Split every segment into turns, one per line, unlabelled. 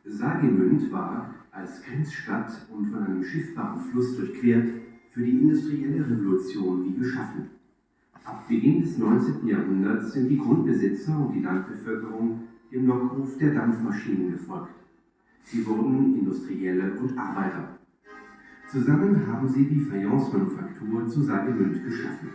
Saargemünd war als Grenzstadt und von einem schiffbaren Fluss durchquert für die industrielle Revolution wie geschaffen. Ab Beginn des 19. Jahrhunderts sind die Grundbesitzer und die Landbevölkerung dem Lockruf der Dampfmaschinen gefolgt. Sie wurden Industrielle und Arbeiter. Zusammen haben sie die Fayence-Manufaktur zu Saargemünd geschaffen.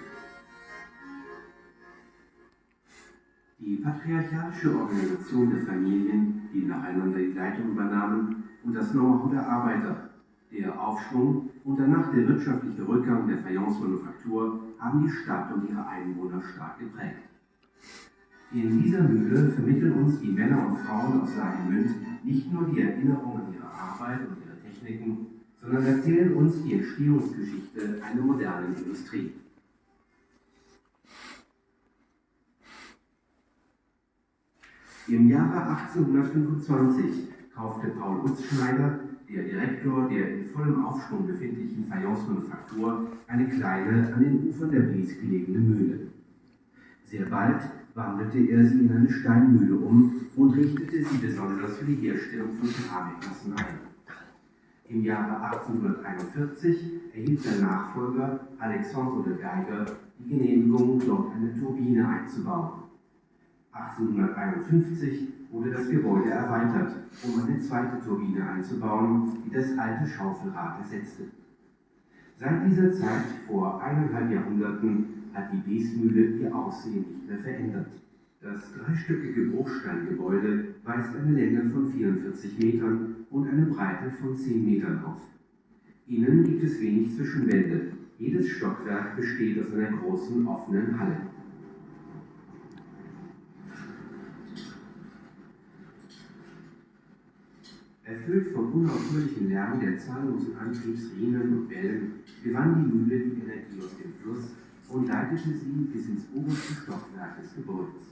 Die patriarchalische Organisation der Familien, die nacheinander die Leitung übernahmen, und das Know-how der Arbeiter, der Aufschwung und danach der wirtschaftliche Rückgang der Fayence-Manufaktur haben die Stadt und ihre Einwohner stark geprägt. In dieser Mühle vermitteln uns die Männer und Frauen aus Saargemünd nicht nur die Erinnerung an ihre Arbeit und ihre Techniken, sondern erzählen uns die Entstehungsgeschichte einer modernen Industrie. Im Jahre 1825 kaufte Paul Utzschneider, der Direktor der in vollem Aufschwung befindlichen Fayence-Manufaktur, eine kleine, an den Ufern der Blies gelegene Mühle. Sehr bald wandelte er sie in eine Steinmühle um und richtete sie besonders für die Herstellung von Keramikmassen ein. Im Jahre 1841 erhielt sein Nachfolger Alexandre de Geiger die Genehmigung, dort eine Turbine einzubauen. 1851 wurde das Gebäude erweitert, um eine zweite Turbine einzubauen, die das alte Schaufelrad ersetzte. Seit dieser Zeit, vor 1,5 Jahrhunderten, hat die Bliesmühle ihr Aussehen nicht mehr verändert. Das dreistöckige Bruchsteingebäude weist eine Länge von 44 Metern und eine Breite von 10 Metern auf. Innen gibt es wenig Zwischenwände. Jedes Stockwerk besteht aus einer großen offenen Halle. Erfüllt vom unaufhörlichen Lärm der zahllosen Antriebsriemen und Wellen gewann die Mühle die Energie aus dem Fluss und leitete sie bis ins oberste Stockwerk des Gebäudes.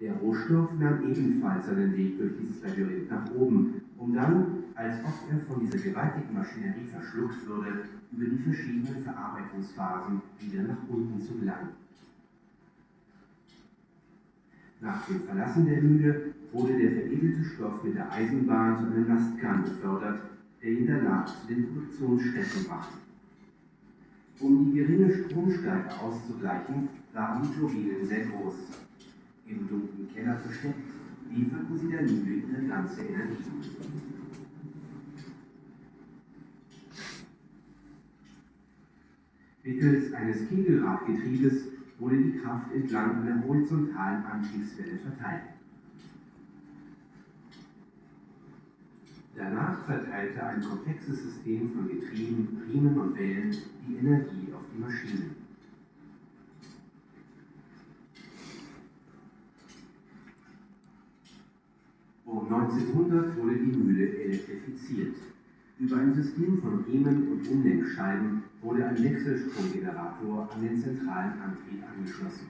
Der Rohstoff nahm ebenfalls seinen Weg durch dieses Labyrinth nach oben, um dann, als ob er von dieser gewaltigen Maschinerie verschluckt würde, über die verschiedenen Verarbeitungsphasen wieder nach unten zu gelangen. Nach dem Verlassen der Mühle wurde der veredelte Stoff mit der Eisenbahn zu einem Lastkahn befördert, der ihn danach zu den Produktionsstätten brachte. Um die geringe Stromstärke auszugleichen, waren die Turbinen sehr groß. Im dunklen Keller versteckt, lieferten sie der Mühle ihre ganze Energie. Mittels eines Kegelradgetriebes wurde die Kraft entlang einer horizontalen Antriebswelle verteilt. Danach verteilte ein komplexes System von Getrieben, Riemen und Wellen die Energie auf die Maschinen. Um 1900 wurde die Mühle elektrifiziert. Über ein System von Riemen und Umlenkscheiben wurde ein Wechselstromgenerator an den zentralen Antrieb angeschlossen.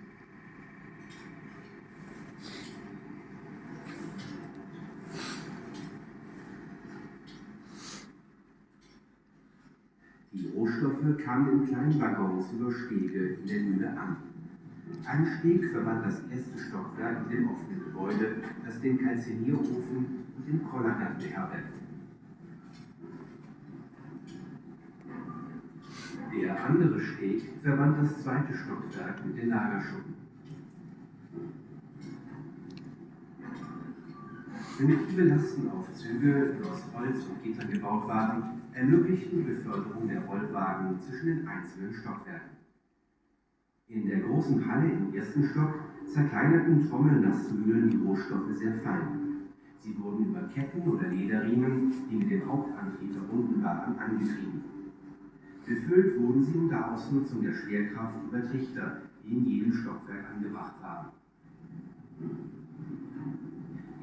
Die Rohstoffe kamen in kleinen Waggons über Stege in der Mühle an. Ein Steg verband das erste Stockwerk mit dem offenen Gebäude, das den Kalzinierofen und den Kollergang beherbergte. Der andere Steg verband das zweite Stockwerk mit den Lagerschuppen. Primitive Lastenaufzüge, die aus Holz und Gittern gebaut waren, ermöglichten die Beförderung der Rollwagen zwischen den einzelnen Stockwerken. In der großen Halle im ersten Stock zerkleinerten Trommelnassmühlen die Rohstoffe sehr fein. Sie wurden über Ketten oder Lederriemen, die mit dem Hauptantrieb verbunden waren, angetrieben. Befüllt wurden sie unter Ausnutzung der Schwerkraft über Trichter, die in jedem Stockwerk angebracht waren.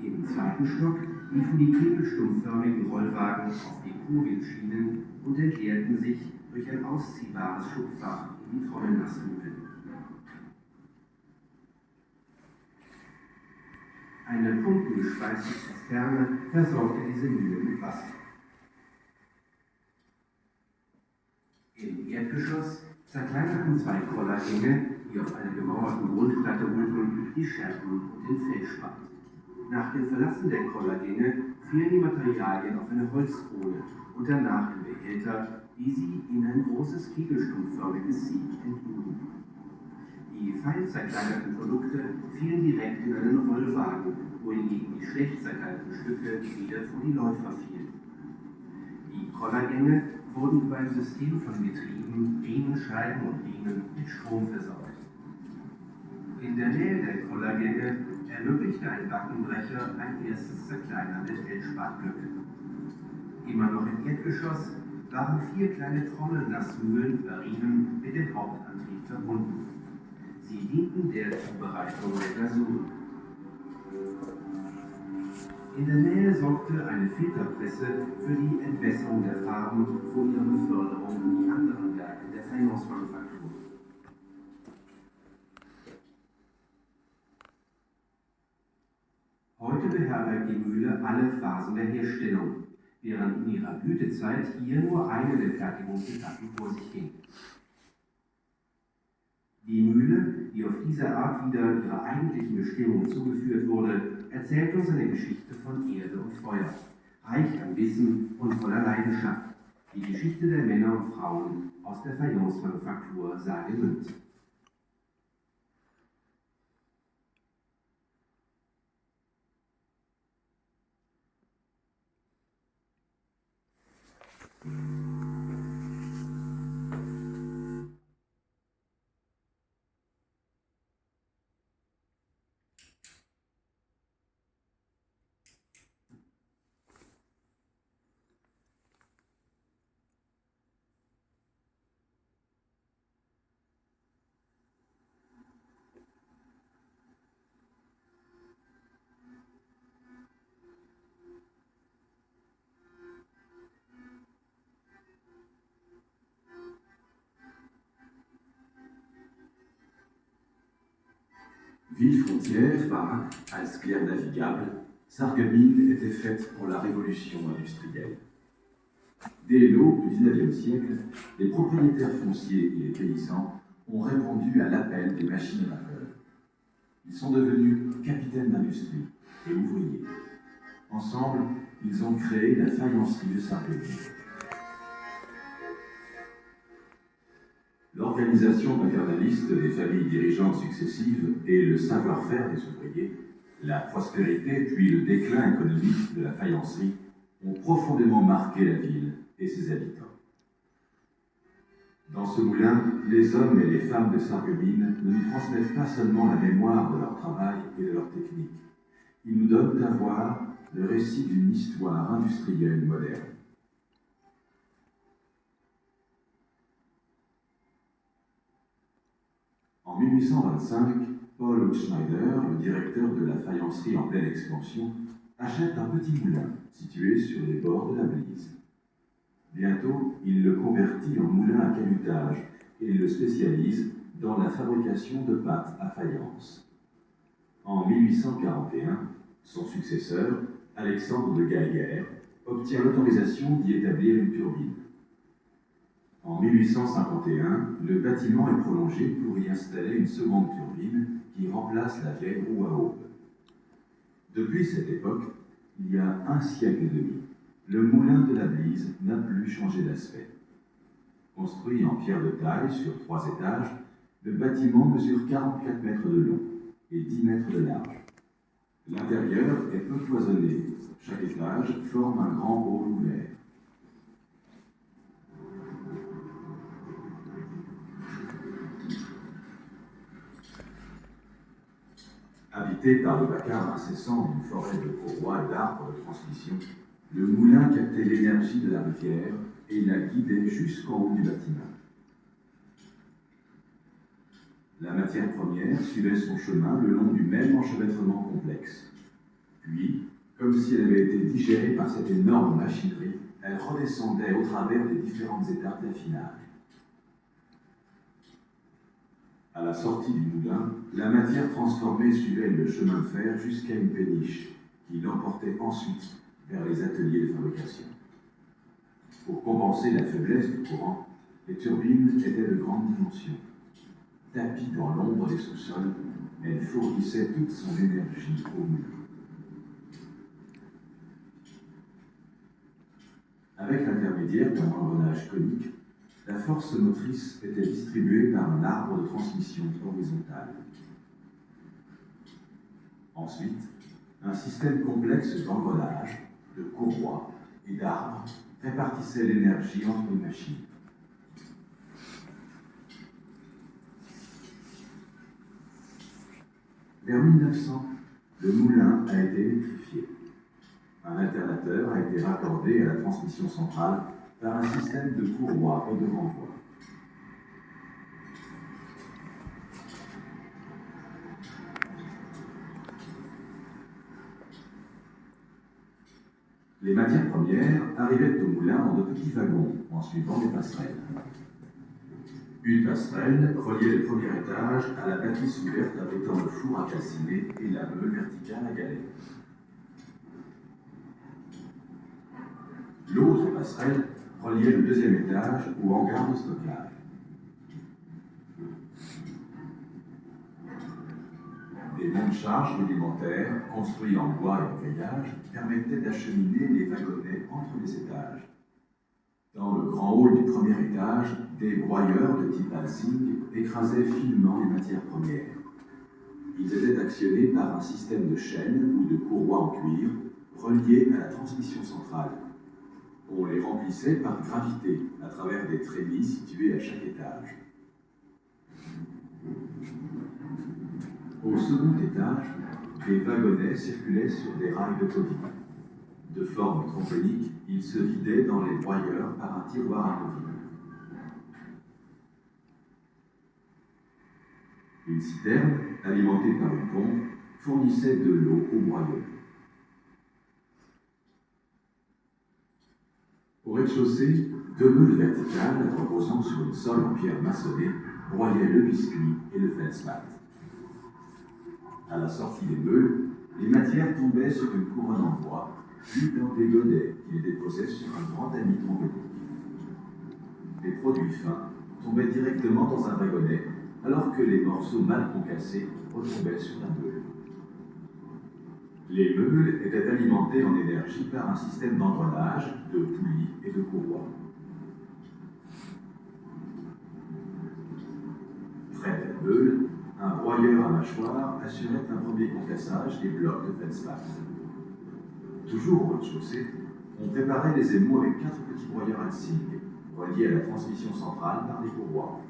Im zweiten Stock liefen die kegelstummförmigen Rollwagen auf Depotwindschienen und entleerten sich durch ein ausziehbares Schubfach in die Trommelnassmühlen. Eine pumpengespeiste Zisterne versorgte diese Mühle mit Wasser. Im Erdgeschoss zerkleinerten zwei Kollergänge, die auf einer gemauerten Grundplatte ruhten, die Scherben und den Feldspat. Nach dem Verlassen der Kollergänge fehlen die Materialien auf eine Holzkohle und danach in Behälter, die sie in ein großes kegelstumpfförmiges Sieb entluden. Die fein zerkleinerten Produkte fielen direkt in einen Rollwagen, wohingegen die schlecht zerkleinerten Stücke wieder vor die Läufer fielen. Die Kollergänge wurden über ein System von Getrieben, Riemenscheiben und Riemen mit Strom versorgt. In der Nähe der Kollergänge ermöglichte ein Backenbrecher ein erstes Zerkleinern der Feldspatblöcke. Immer noch im Erdgeschoss waren 4 kleine Trommelnassmühlen oder Riemen mit dem Hauptantrieb verbunden. Sie dienten der Zubereitung der Glasur. In der Nähe sorgte eine Filterpresse für die Entwässerung der Farben vor ihrer Beförderung in die anderen Werke der Fayencemanufaktur. Heute beherbergt die Mühle alle Phasen der Herstellung, während in ihrer Blütezeit hier nur eine der Fertigungsetappen vor sich ging. Die Mühle, die auf diese Art wieder ihrer eigentlichen Bestimmung zugeführt wurde, erzählt uns eine Geschichte von Erde und Feuer, reich an Wissen und voller Leidenschaft, die Geschichte der Männer und Frauen aus der Fayencemanufaktur Saargemünd.
Ville frontière, Barak, als clair navigable, Sarreguemines était faite pour la révolution industrielle. Dès l'aube du XIXe siècle, les propriétaires fonciers et les paysans ont répondu à l'appel des machines à vapeur. Ils sont devenus capitaines d'industrie et ouvriers. Ensemble, ils ont créé la faïencerie de Sarreguemines. L'organisation paternaliste des familles dirigeantes successives et le savoir-faire des ouvriers, la prospérité puis le déclin économique de la faïencerie ont profondément marqué la ville et ses habitants. Dans ce moulin, les hommes et les femmes de Sarreguemines ne nous transmettent pas seulement la mémoire de leur travail et de leur technique. Ils nous donnent à voir le récit d'une histoire industrielle moderne. En 1825, Paul Hutschneider, le directeur de la faïencerie en pleine expansion, achète un petit moulin situé sur les bords de la Blise. Bientôt, il le convertit en moulin à calutage et le spécialise dans la fabrication de pâtes à faïence. En 1841, son successeur, Alexandre de Gaillère, obtient l'autorisation d'y établir une turbine. En 1851, le bâtiment est prolongé pour y installer une seconde turbine qui remplace la vieille roue à aube. Depuis cette époque, il y a un siècle et demi, le moulin de la Blise n'a plus changé d'aspect. Construit en pierre de taille sur 3 étages, le bâtiment mesure 44 mètres de long et 10 mètres de large. L'intérieur est peu cloisonné. Chaque étage forme un grand hall ouvert. Habité par le vacarme incessant d'une forêt de courroies et d'arbres de transmission, le moulin captait l'énergie de la rivière et la guidait jusqu'en haut du bâtiment. La matière première suivait son chemin le long du même enchevêtrement complexe. Puis, comme si elle avait été digérée par cette énorme machinerie, elle redescendait au travers des différentes étapes d'affinage. À la sortie du moulin, la matière transformée suivait le chemin de fer jusqu'à une péniche qui l'emportait ensuite vers les ateliers de fabrication. Pour compenser la faiblesse du courant, les turbines étaient de grande dimension. Tapie dans l'ombre des sous-sols, elle fournissait toute son énergie au moulin. Avec l'intermédiaire d'un engrenage conique, la force motrice était distribuée par un arbre de transmission horizontale. Ensuite, un système complexe d'engrenages, de courroies et d'arbres répartissait l'énergie entre les machines. Vers 1900, le moulin a été électrifié. Un alternateur a été raccordé à la transmission centrale par un système de courroies et de renvoi. Les matières premières arrivaient au moulin dans de petits wagons en suivant des passerelles. Une passerelle reliait le premier étage à la bâtisse ouverte abritant le four à calciner et la meule verticale à galets. L'autre passerelle reliait le deuxième étage au hangar de stockage. Des monte-charges rudimentaires, construits en bois et en grillage, permettaient d'acheminer les wagonnets entre les étages. Dans le grand hall du premier étage, des broyeurs de type Halsing écrasaient finement les matières premières. Ils étaient actionnés par un système de chaînes ou de courroies en cuir reliées à la transmission centrale. On les remplissait par gravité à travers des trémies situés à chaque étage. Au second étage, des wagonnets circulaient sur des rails de tôle. De forme tromponique, ils se vidaient dans les broyeurs par un tiroir amovible. Une citerne, alimentée par une pompe, fournissait de l'eau aux broyeurs. Au rez-de-chaussée, deux meules verticales reposant sur une sole en pierre maçonnée broyaient le biscuit et le feldspathe. À la sortie des meules, les matières tombaient sur une couronne en bois, puis dans des godets qui les déposaient sur un grand tamis tromponique. Les produits fins tombaient directement dans un wagonnet, alors que les morceaux mal concassés retombaient sur la meule. Les meules étaient alimentés en énergie par un système d'engrenage, de poulies et de courroies. Près de la meule, un broyeur à mâchoire assurait un premier concassage des blocs de feldspathe. Toujours au rez-de-chaussée, on préparait les émaux avec 4 petits broyeurs Halsing, reliés à la transmission centrale par des courroies.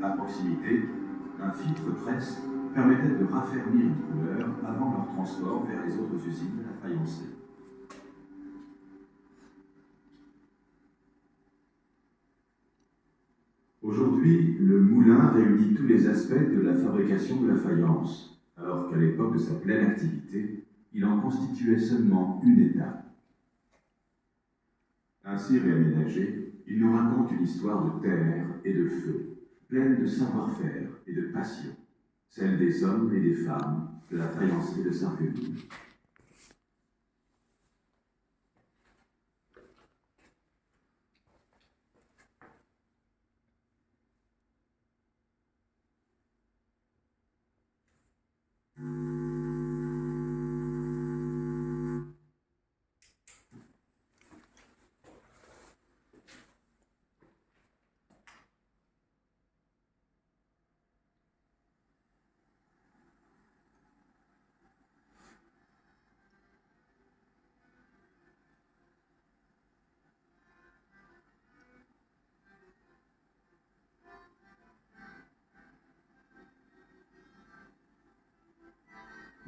À proximité, un filtre presse permettait de raffermir une couleur avant leur transport vers les autres usines de la faïencerie. Aujourd'hui, le moulin réunit tous les aspects de la fabrication de la faïence, alors qu'à l'époque de sa pleine activité, il en constituait seulement une étape. Ainsi réaménagé, il nous raconte une histoire de terre et de feu, pleine de savoir-faire et de passion, celle des hommes et des femmes de la faïencerie de Sarreguemines.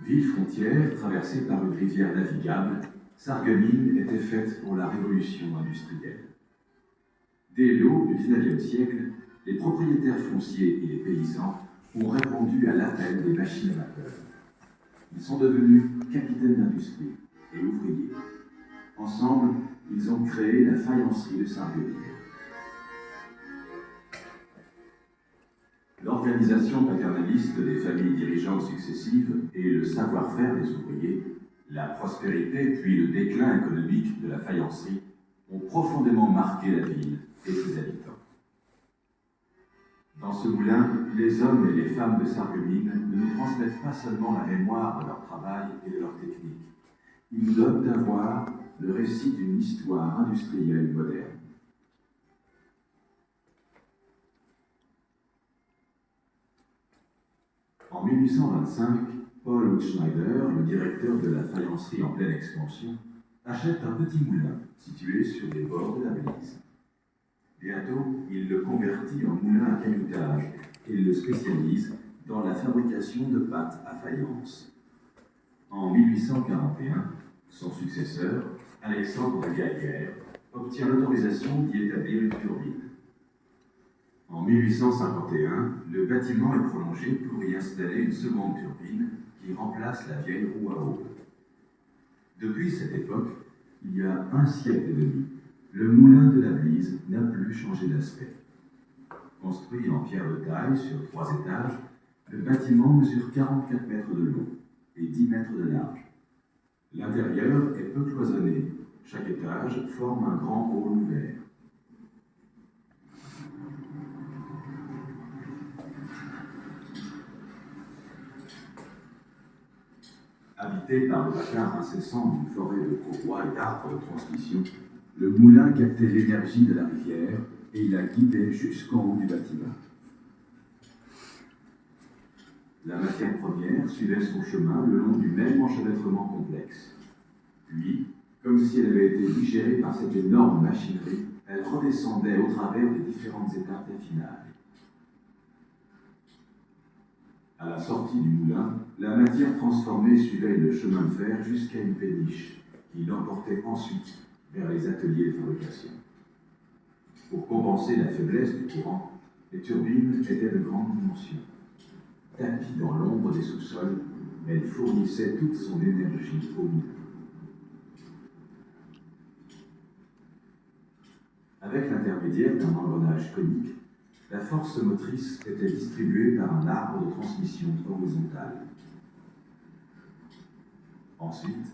Ville frontière traversée par une rivière navigable, Sarreguemines était faite pour la révolution industrielle. Dès l'aube du XIXe siècle, les propriétaires fonciers et les paysans ont répondu à l'appel des machines à vapeur. Ils sont devenus capitaines d'industrie et ouvriers. Ensemble, ils ont créé la faïencerie de Sarreguemines. L'organisation paternaliste des familles dirigeantes successives et le savoir-faire des ouvriers, la prospérité puis le déclin économique de la faïencerie ont profondément marqué la ville et ses habitants. Dans ce moulin, les hommes et les femmes de Sarreguemines ne nous transmettent pas seulement la mémoire de leur travail et de leur technique, il nous donne à voir le récit d'une histoire industrielle moderne. En 1825, Paul Hutschneider, le directeur de la faïencerie en pleine expansion, achète un petit moulin situé sur les bords de la Blése. Bientôt, il le convertit en moulin à cailloutage et le spécialise dans la fabrication de pâtes à faïence. En 1841, son successeur, Alexandre Geiger, obtient l'autorisation d'y établir une turbine. En 1851, le bâtiment est prolongé pour y installer une seconde turbine qui remplace la vieille roue à eau. Depuis cette époque, il y a un siècle et demi, le moulin de la Blése n'a plus changé d'aspect. Construit en pierre de taille sur 3 étages, le bâtiment mesure 44 mètres de long et 10 mètres de large. L'intérieur est peu cloisonné. Chaque étage forme un grand hall ouvert. Habité par le vacarme incessant d'une forêt de courroies et d'arbres de transmission, le moulin captait l'énergie de la rivière et il la guidait jusqu'en haut du bâtiment. La matière première suivait son chemin le long du même enchevêtrement complexe. Puis, comme si elle avait été digérée par cette énorme machinerie, elle redescendait au travers des différentes étapes d'affinage. À la sortie du moulin, la matière transformée suivait le chemin de fer jusqu'à une péniche qui l'emportait ensuite vers les ateliers de fabrication. Pour compenser la faiblesse du courant, les turbines étaient de grande dimension. Tapie dans l'ombre des sous-sols, elle fournissait toute son énergie au moulin. Avec l'intermédiaire d'un engrenage conique, la force motrice était distribuée par un arbre de transmission horizontale. Ensuite,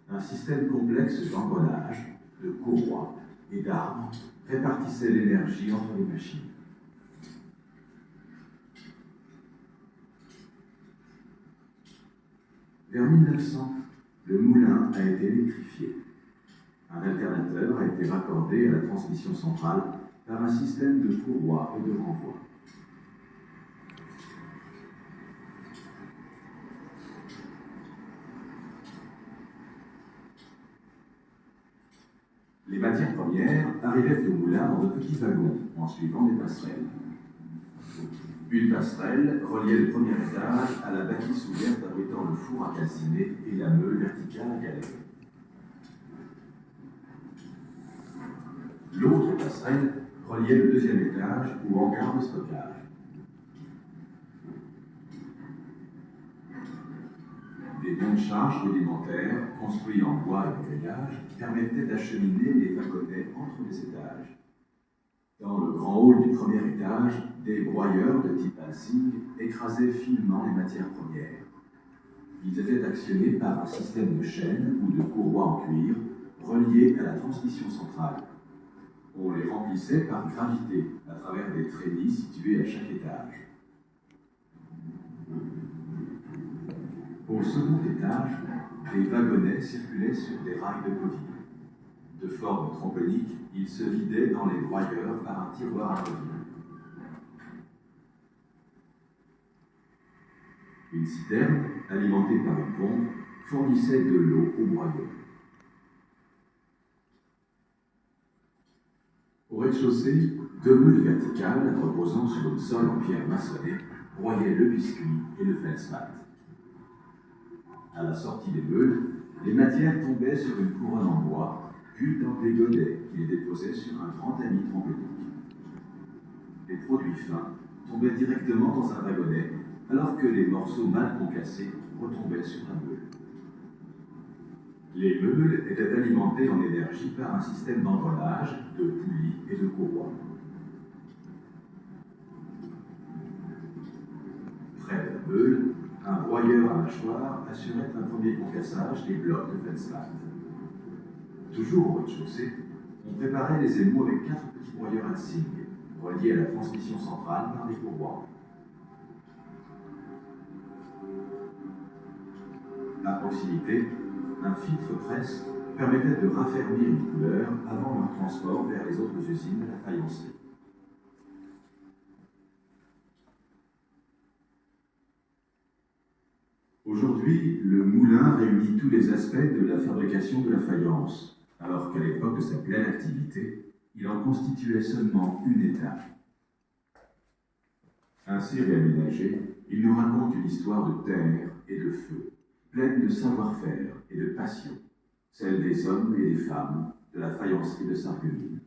un système complexe d'engrenages, de courroies et d'arbres répartissait l'énergie entre les machines. Vers 1900, le moulin a été électrifié. Un alternateur a été raccordé à la transmission centrale par un système de courroies et de renvoi. Les matières premières arrivaient au moulin dans de petits wagons en suivant des passerelles. Une passerelle reliait le premier étage à la bâtisse ouverte abritant le four à calciner et la meule verticale à galet. L'autre passerelle reliait le deuxième étage ou hangar de stockage. Des bons de charge rudimentaires, construits en bois et en grillage, permettaient d'acheminer les wagonnets entre les étages. Dans le grand hall du premier étage, des broyeurs de type Halsing écrasaient finement les matières premières. Ils étaient actionnés par un système de chaînes ou de courroies en cuir reliées à la transmission centrale. On les remplissait par gravité à travers des treillis situés à chaque étage. Au second étage, des wagonnets circulaient sur des rails de coville. De forme trombonique, ils se vidaient dans les broyeurs par un tiroir à coville. Une citerne, alimentée par une pompe, fournissait de l'eau aux broyeurs. Au rez-de-chaussée, 2 meules verticales reposant sur une sole en pierre maçonnée broyaient le biscuit et le feldspat. À la sortie des meules, les matières tombaient sur une couronne en bois, puis dans des godets qui les déposaient sur un grand tamis trombonique. Les produits fins tombaient directement dans un wagonnet, alors que les morceaux mal concassés retombaient sur la meule. Les meules étaient alimentés en énergie par un système d'engrenage, de poulies et de courroies. Près de la meule, un broyeur à mâchoire assurait un premier concassage des blocs de feldspat. Toujours au rez-de-chaussée, on préparait les émaux avec 4 petits broyeurs Halsing, reliés à la transmission centrale par des courroies. À proximité, Un filtre presse permettait de raffermir une couleur avant leur transport vers les autres usines de la faïencerie. Aujourd'hui, le moulin réunit tous les aspects de la fabrication de la faïence, alors qu'à l'époque de sa pleine activité, il en constituait seulement une étape. Ainsi réaménagé, il nous raconte une histoire de terre et de feu, pleine de savoir-faire et de passion, celle des hommes et des femmes de la faïencerie de Sarreguemines.